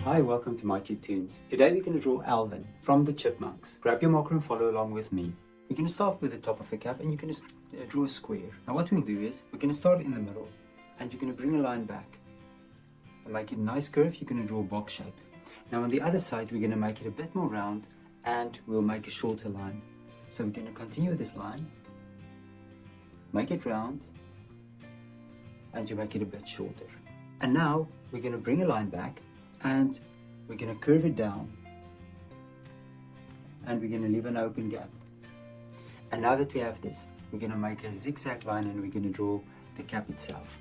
Hi, welcome to My Cute Tunes. Today we're going to draw Alvin from the Chipmunks. Grab your marker and follow along with me. We're going to start with the top of the cap and you're going to draw a square. Now what we'll do is, we're going to start in the middle and you're going to bring a line back. And make it a nice curve, you're going to draw a box shape. Now on the other side we're going to make it a bit more round and we'll make a shorter line. So we're going to continue with this line, make it round, and you make it a bit shorter. And now we're going to bring a line back and we're going to curve it down and we're going to leave an open gap. And now that we have this, we're going to make a zigzag line and we're going to draw the cap itself,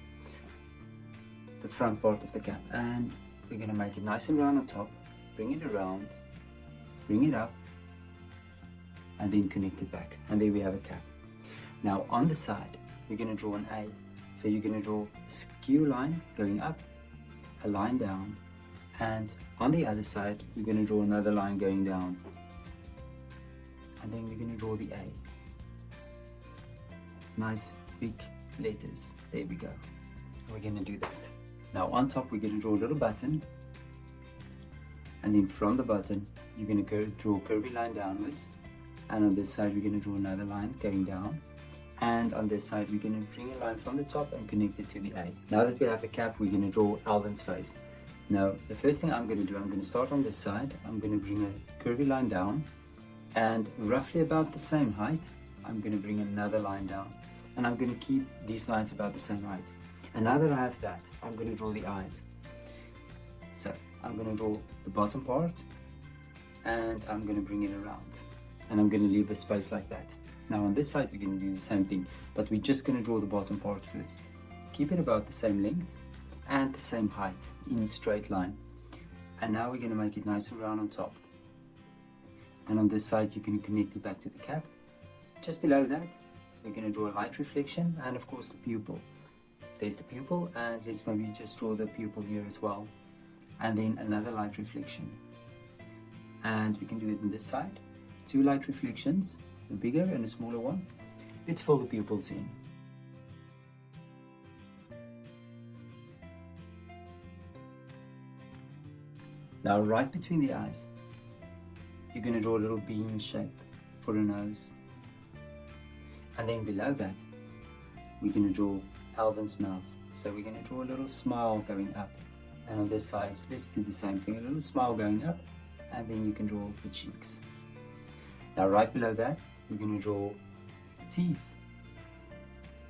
the front part of the cap, and we're going to make it nice and round on top, bring it around, bring it up, and then connect it back, and there we have a cap. Now on the side we're going to draw an A, so you're going to draw a skew line going up, a line down, and on the other side we're going to draw another line going down, and then we're going to draw the A. Nice big letters, there we go. And we're going to do that. Now on top we're going to draw a little button, and then from the button you're going to draw a curvy line downwards, and on this side we're going to draw another line going down, and on this side we're going to bring a line from the top and connect it to the A. Now that we have the cap, we're going to draw Alvin's face. Now the first thing I'm going to do, I'm going to start on this side, I'm going to bring a curvy line down, and roughly about the same height I'm going to bring another line down, and I'm going to keep these lines about the same height. And now that I have that, I'm going to draw the eyes. So I'm going to draw the bottom part and I'm going to bring it around, and I'm going to leave a space like that. Now on this side we're going to do the same thing, but we're just going to draw the bottom part first. Keep it about the same length and the same height in a straight line. And now we're going to make it nice and round on top. And on this side you're going to connect it back to the cap. Just below that we're going to draw a light reflection and of course the pupil. There's the pupil, and let's maybe just draw the pupil here as well. And then another light reflection. And we can do it on this side. Two light reflections, a bigger and a smaller one. Let's fill the pupils in. Now right between the eyes, you're going to draw a little bean shape for a nose. And then below that, we're going to draw Alvin's mouth. So we're going to draw a little smile going up. And on this side, let's do the same thing, a little smile going up, and then you can draw the cheeks. Now right below that, we're going to draw the teeth.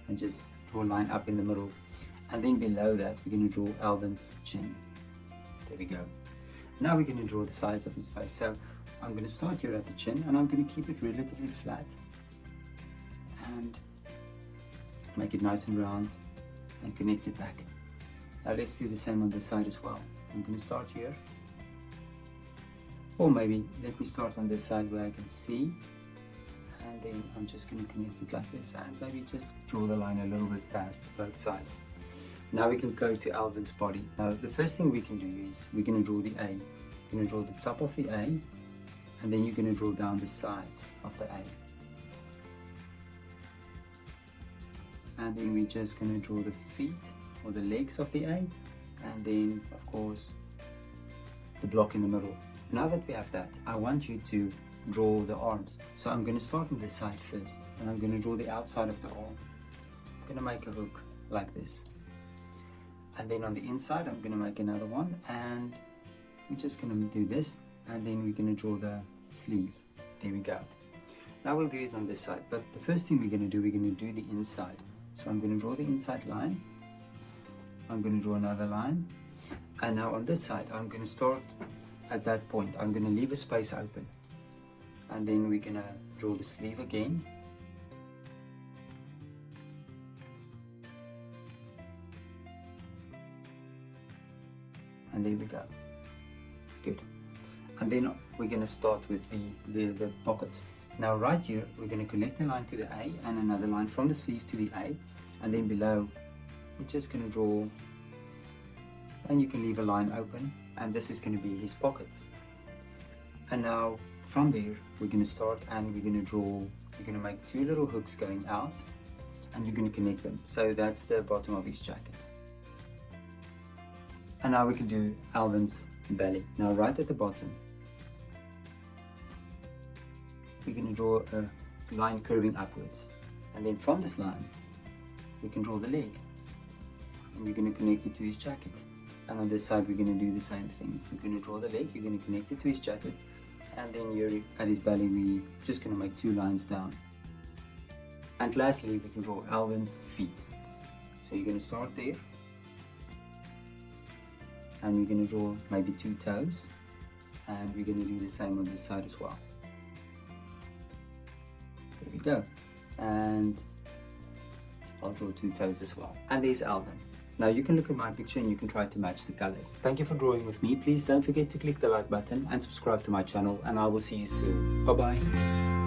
And just draw a line up in the middle. And then below that, we're going to draw Alvin's chin. There we go. Now we're going to draw the sides of his face. So I'm going to start here at the chin and I'm going to keep it relatively flat and make it nice and round and connect it back. Now let's do the same on this side as well. I'm going to start here, or maybe let me start on this side where I can see, and then I'm just going to connect it like this and maybe just draw the line a little bit past both sides. Now we can go to Alvin's body. Now the first thing we can do is we're going to draw the A. You're going to draw the top of the A, and then you're going to draw down the sides of the A. And then we're just going to draw the feet or the legs of the A, and then of course the block in the middle. Now that we have that, I want you to draw the arms. So I'm going to start on this side first, and I'm going to draw the outside of the arm. I'm going to make a hook like this. And then on the inside I'm going to make another one, and we're just going to do this, and then we're going to draw the sleeve. There we go. Now we'll do it on this side, but the first thing we're going to do, we're going to do the inside. So I'm going to draw the inside line, I'm going to draw another line, and now on this side I'm going to start at that point. I'm going to leave a space open, and then we're going to draw the sleeve again. And there we go. Good. And then we're going to start with the pockets. Now right here, we're going to connect a line to the A and another line from the sleeve to the A. And then below, we're just going to draw, and you can leave a line open. And this is going to be his pockets. And now from there, we're going to start and we're going to draw, we're going to make two little hooks going out. And you're going to connect them. So that's the bottom of his jacket. And now we can do Alvin's belly. Now right at the bottom, we're going to draw a line curving upwards. And then from this line, we can draw the leg. And we're going to connect it to his jacket. And on this side, we're going to do the same thing. We're going to draw the leg, you're going to connect it to his jacket. And then here at his belly, we're just going to make 2 lines down. And lastly, we can draw Alvin's feet. So you're going to start there. And we're going to draw maybe 2 toes. And we're going to do the same on this side as well. There we go. And I'll draw 2 toes as well. And there's Alvin. Now you can look at my picture and you can try to match the colors. Thank you for drawing with me. Please don't forget to click the like button and subscribe to my channel, and I will see you soon. Bye bye.